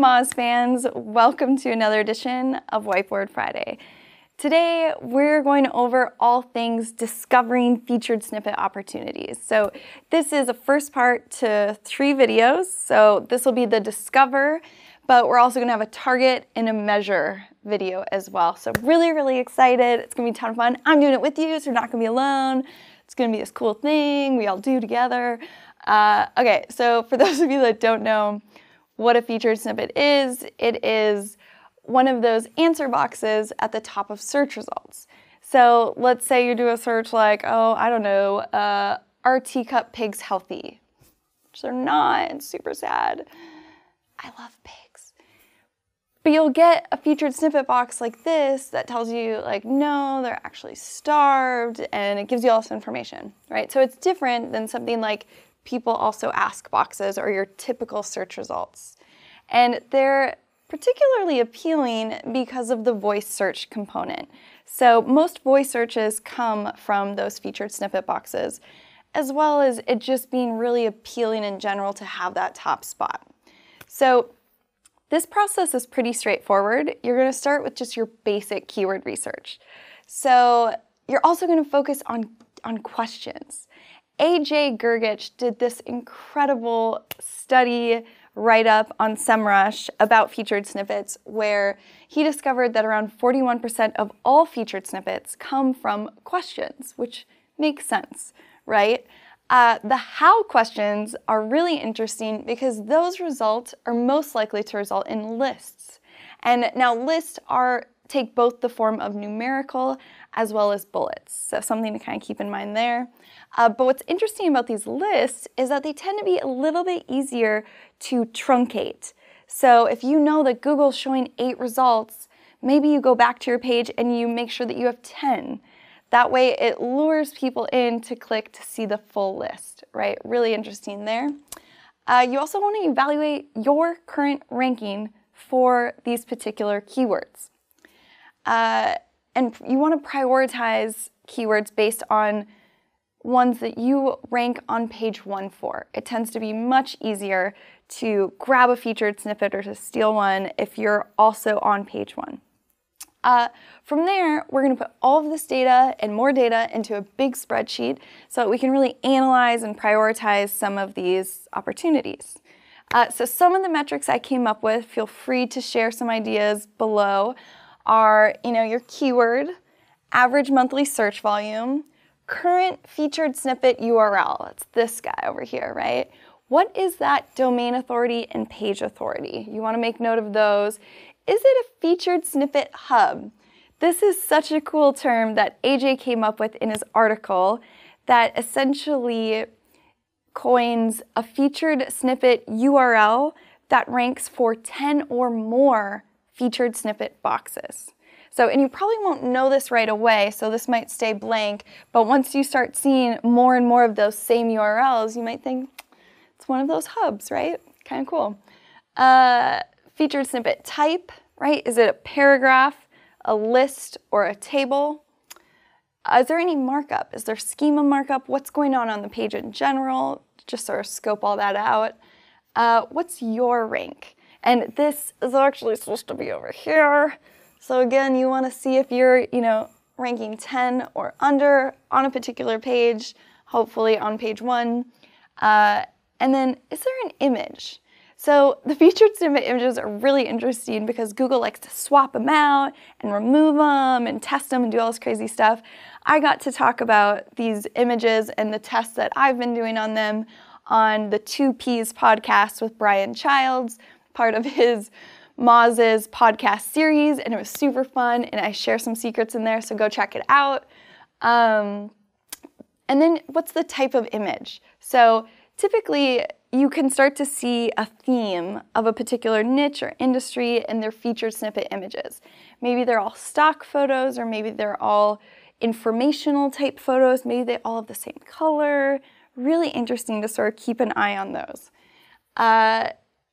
Moz fans, welcome to another edition of Whiteboard Friday. Today, we're going over all things discovering featured snippet opportunities. So this is a first part to 3 videos. So this will be the discover, but we're also gonna have a target and a measure video as well. So really excited. It's gonna be a ton of fun. I'm doing it with you, so you're not gonna be alone. It's gonna be this cool thing we all do together. Okay, so for those of you that don't know what a featured snippet is, it is one of those answer boxes at the top of search results. So let's say you do a search like, oh, I don't know, are teacup pigs healthy? Which they're not, it's super sad. I love pigs. But you'll get a featured snippet box like this that tells you like, no, they're actually starved, and it gives you all this information, right? So it's different than something like people also ask boxes or your typical search results. And they're particularly appealing because of the voice search component. So most voice searches come from those featured snippet boxes, as well as it just being really appealing in general to have that top spot. So this process is pretty straightforward. You're going to start with just your basic keyword research. So you're also going to focus on questions. AJ Gergich did this incredible study write-up on Semrush about featured snippets where he discovered that around 41% of all featured snippets come from questions, which makes sense, right? The how questions are really interesting because those results are most likely to result in lists. And now lists take both the form of numerical as well as bullets. So something to kind of keep in mind there. But what's interesting about these lists is that they tend to be a little bit easier to truncate. So if you know that Google's showing 8 results, maybe you go back to your page and you make sure that you have 10. That way it lures people in to click to see the full list, right? Really interesting there. You also want to evaluate your current ranking for these particular keywords. And you want to prioritize keywords based on ones that you rank on page 1 for. It tends to be much easier to grab a featured snippet or to steal one if you're also on page 1. From there, we're going to put all of this data and more data into a big spreadsheet so that we can really analyze and prioritize some of these opportunities. So some of the metrics I came up with, feel free to share some ideas below, are your keyword, average monthly search volume, current featured snippet URL. It's this guy over here, right? What is that domain authority and page authority? You want to make note of those. Is it a featured snippet hub? This is such a cool term that AJ came up with in his article that essentially coins a featured snippet URL that ranks for 10 or more featured snippet boxes. So, and you probably won't know this right away, so this might stay blank, but once you start seeing more and more of those same URLs, you might think it's one of those hubs, right? Kind of cool. Featured snippet type, right? Is it a paragraph, a list, or a table? Is there any markup? Is there schema markup? What's going on the page in general? Just sort of scope all that out. What's your rank? And this is actually supposed to be over here. So again, you want to see if you're, ranking 10 or under on a particular page, hopefully on page 1. And then, is there an image? So the featured snippet images are really interesting because Google likes to swap them out and remove them and test them and do all this crazy stuff. I got to talk about these images and the tests that I've been doing on them on the 2Ps podcast with Brian Childs, part of his Moz's podcast series, and it was super fun, and I share some secrets in there, so go check it out. And then what's the type of image? So typically you can start to see a theme of a particular niche or industry in their featured snippet images. Maybe they're all stock photos, or maybe they're all informational type photos, maybe they all have the same color. Really interesting to sort of keep an eye on those.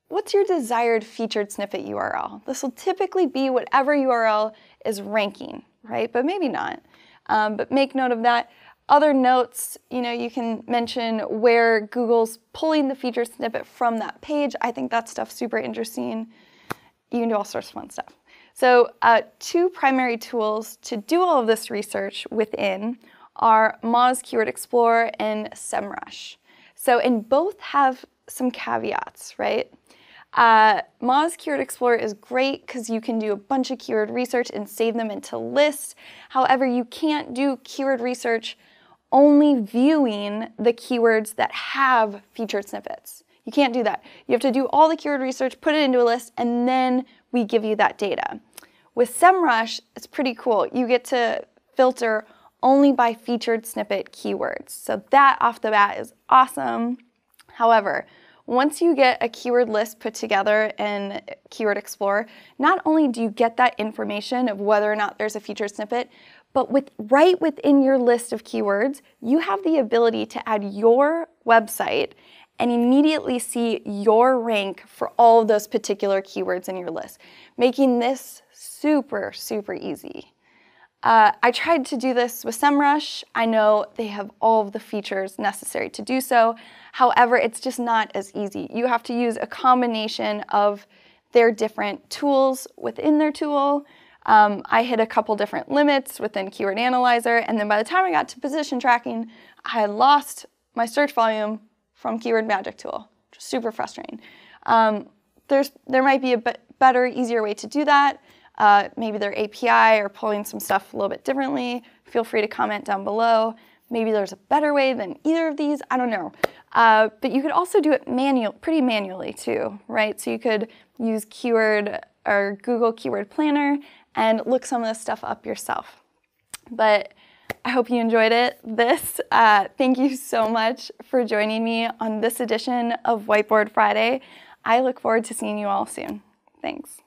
What's your desired featured snippet URL? This will typically be whatever URL is ranking, right? But maybe not. But make note of that. Other notes, you can mention where Google's pulling the featured snippet from that page. I think that stuff's super interesting. you can do all sorts of fun stuff. So two primary tools to do all of this research within are Moz Keyword Explorer and Semrush. So, and both have some caveats, right? Moz Keyword Explorer is great because you can do a bunch of keyword research and save them into lists. However, you can't do keyword research only viewing the keywords that have featured snippets. You can't do that. You have to do all the keyword research, put it into a list, and then we give you that data. With Semrush, it's pretty cool. You get to filter only by featured snippet keywords. So that off the bat is awesome. However, once you get a keyword list put together in Keyword Explorer, not only do you get that information of whether or not there's a featured snippet, but right within your list of keywords, you have the ability to add your website and immediately see your rank for all of those particular keywords in your list, making this super, super easy. I tried to do this with Semrush. I know they have all of the features necessary to do so. However, it's just not as easy. You have to use a combination of their different tools within their tool. I hit a couple different limits within Keyword Analyzer, and then by the time I got to position tracking, I had lost my search volume from Keyword Magic tool, which is super frustrating. There might be a better, easier way to do that. Maybe their API or pulling some stuff a little bit differently. Feel free to comment down below. Maybe there's a better way than either of these, I don't know. But you could also do it pretty manually too, right? So you could use Keyword or Google Keyword Planner and look some of this stuff up yourself. But I hope you enjoyed this. Thank you so much for joining me on this edition of Whiteboard Friday. I look forward to seeing you all soon. Thanks.